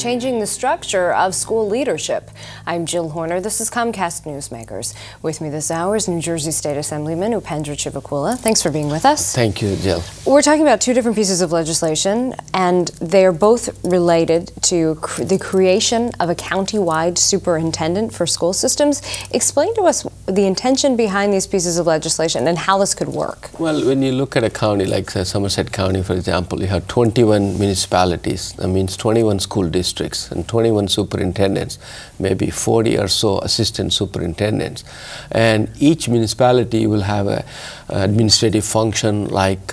changing the structure of school leadership. I'm Jill Horner. This is Comcast Newsmakers. With me this hour is New Jersey State Assemblyman Chivukula. Thanks for being with us. Thank you, Jill. We're talking about two different pieces of legislation, and they are both related to the creation of a county-wide superintendent for school systems. Explain to us the intention behind these pieces of legislation and how this could work. Well, when you look at a county like Somerset County, for example, you have 21 municipalities. That means 21 school districts and 21 superintendents, maybe 40 or so assistant superintendents. And each municipality will have an administrative function like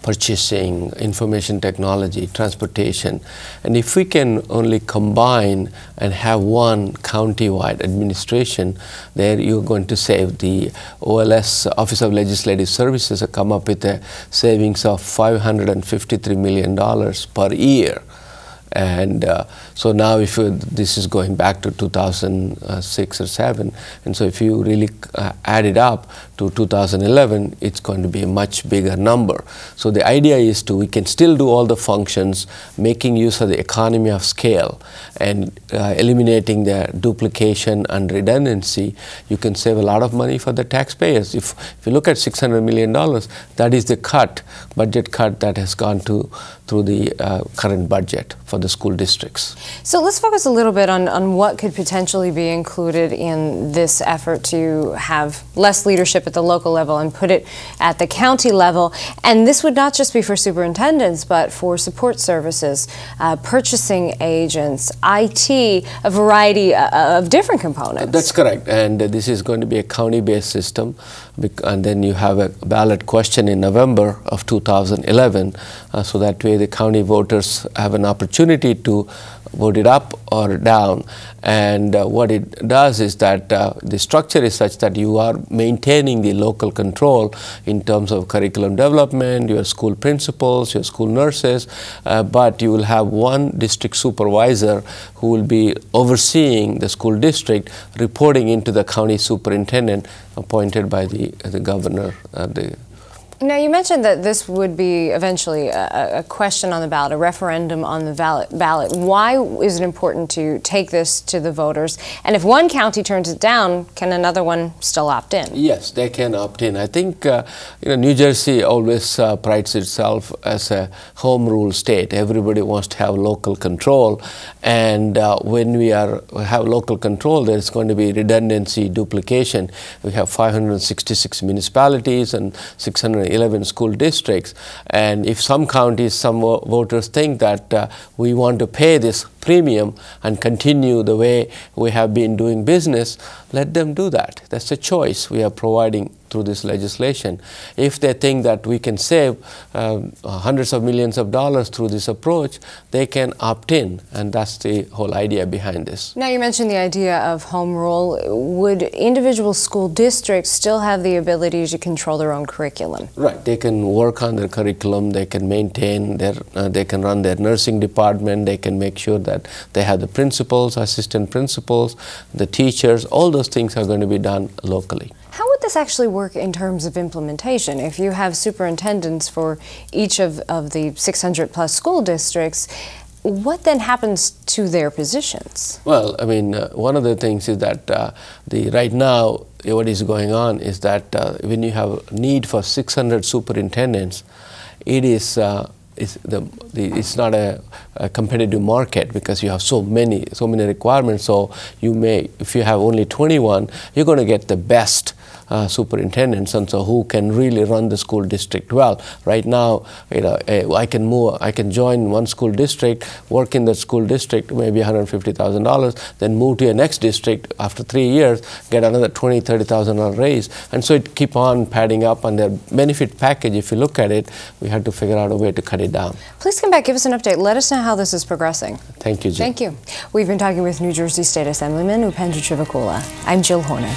purchasing, information technology, transportation. And if we can only combine and have one county-wide administration, there you're going to save the OLS, Office of Legislative Services, come up with a savings of $553 million per year. And so now if this is going back to 2006 or 7, and so if you really add it up to 2011, it's going to be a much bigger number. So the idea is we can still do all the functions, making use of the economy of scale and eliminating the duplication and redundancy. You can save a lot of money for the taxpayers. If you look at $600 million, that is the budget cut that has gone through the current budget for the school districts. So let's focus a little bit on what could potentially be included in this effort to have less leadership at the local level and put it at the county level. And this would not just be for superintendents, but for support services, purchasing agents, IT, a variety of different components. That's correct. And this is going to be a county-based system. And then you have a ballot question in November of 2011, so that way the county voters have an opportunity to vote it up or down. And what it does is that the structure is such that you are maintaining the local control in terms of curriculum development, your school principals, your school nurses, but you will have one district supervisor who will be overseeing the school district, reporting into the county superintendent appointed by the governor. Now, you mentioned that this would be eventually a question on the ballot, a referendum on the ballot. Why is it important to take this to the voters? And if one county turns it down, can another one still opt in? Yes, they can opt in. I think New Jersey always prides itself as a home rule state. Everybody wants to have local control, and when we have local control, there's going to be redundancy, duplication. We have 566 municipalities and 611 school districts, and if some counties, some voters think that we want to pay this premium and continue the way we have been doing business, let them do that. That's a choice we are providing through this legislation. If they think that we can save hundreds of millions of dollars through this approach, they can opt in, and that's the whole idea behind this. Now, you mentioned the idea of home rule. Would individual school districts still have the ability to control their own curriculum? Right, they can work on their curriculum, they can maintain their, they can run their nursing department, they can make sure that they have the principals, assistant principals, the teachers. All those things are going to be done locally. How would this actually work in terms of implementation? If you have superintendents for each of the 600 plus school districts, what then happens to their positions? Well, I mean, one of the things is that right now what is going on is that when you have need for 600 superintendents, it is it's not a competitive market because you have so many requirements. So you may, if you have only 21, you're going to get the best superintendents, and so who can really run the school district well. Right now, I can join one school district, work in that school district, maybe $150,000, then move to a next district after 3 years, get another $20,000, $30,000 raise, and so it keep on padding up. And their benefit package, if you look at it, we had to figure out a way to cut it down. Please come back, give us an update. Let us know how this is progressing. Thank you, Jill. Thank you. We've been talking with New Jersey State Assemblyman Chivukula. I'm Jill Horner.